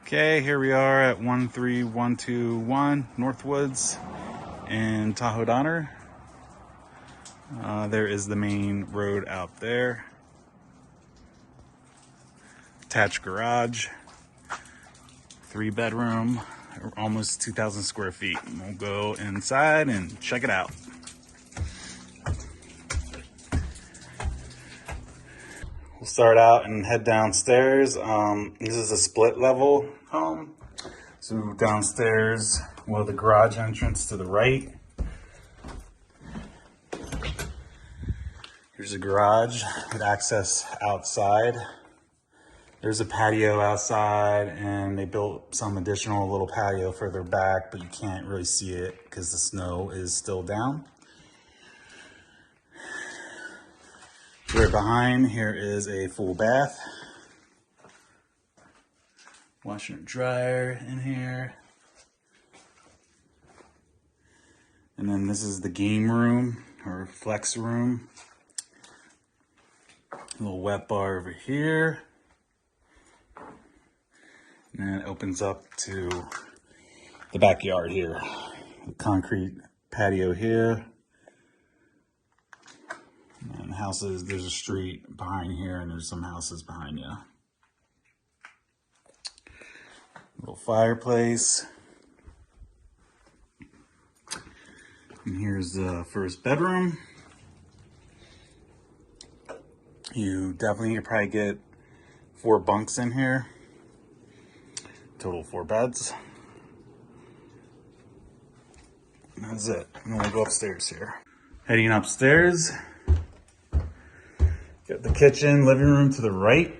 Okay, here we are at 13121 Northwoods in Tahoe. There is the main road out there. Attached garage, 3-bedroom, almost 2,000 square feet. We'll go inside and check it out. We'll start out and head downstairs. This is a split level home. So downstairs, well, the garage entrance to the right. Here's a garage with access outside. There's a patio outside, and they built some additional little patio further back, but you can't really see it because the snow is still down. Right behind here is a full bath. Washer and dryer in here. And then this is the game room or flex room. A little wet bar over here. And then it opens up to the backyard here. The concrete patio here. And houses, there's a street behind here, and there's some houses behind you. Little fireplace. And here's the first bedroom. You definitely could probably get 4 bunks in here. Total 4 beds. And that's it. And then we'll go upstairs here. Heading upstairs. Got the kitchen, living room to the right.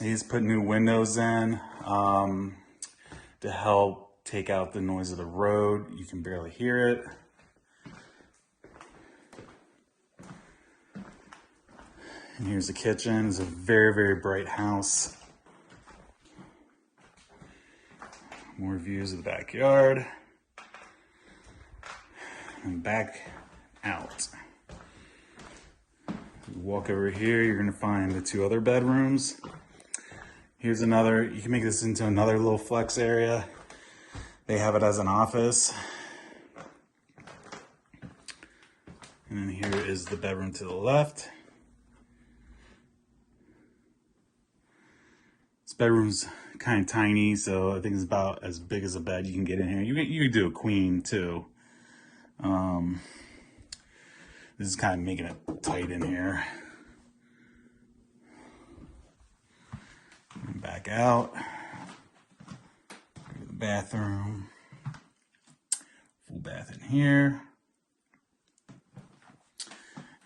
He's put new windows in to help take out the noise of the road. You can barely hear it. And here's the kitchen. It's a very, very bright house. More views of the backyard. And back out. You walk over here, you're gonna find the 2 other bedrooms. Here's another, you can make this into another little flex area. They have it as an office. And then here is the bedroom to the left. This bedroom's kind of tiny, so I think it's about as big as a bed you can get in here. You could do a queen too. This is kind of making it tight in here. And back out. Go to the bathroom. Full bath in here.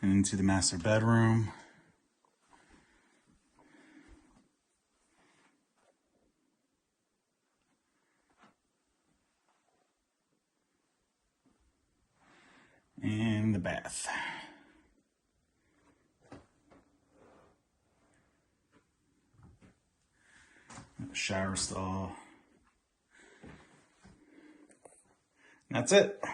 And into the master bedroom. And the bath. Shower stall. That's it.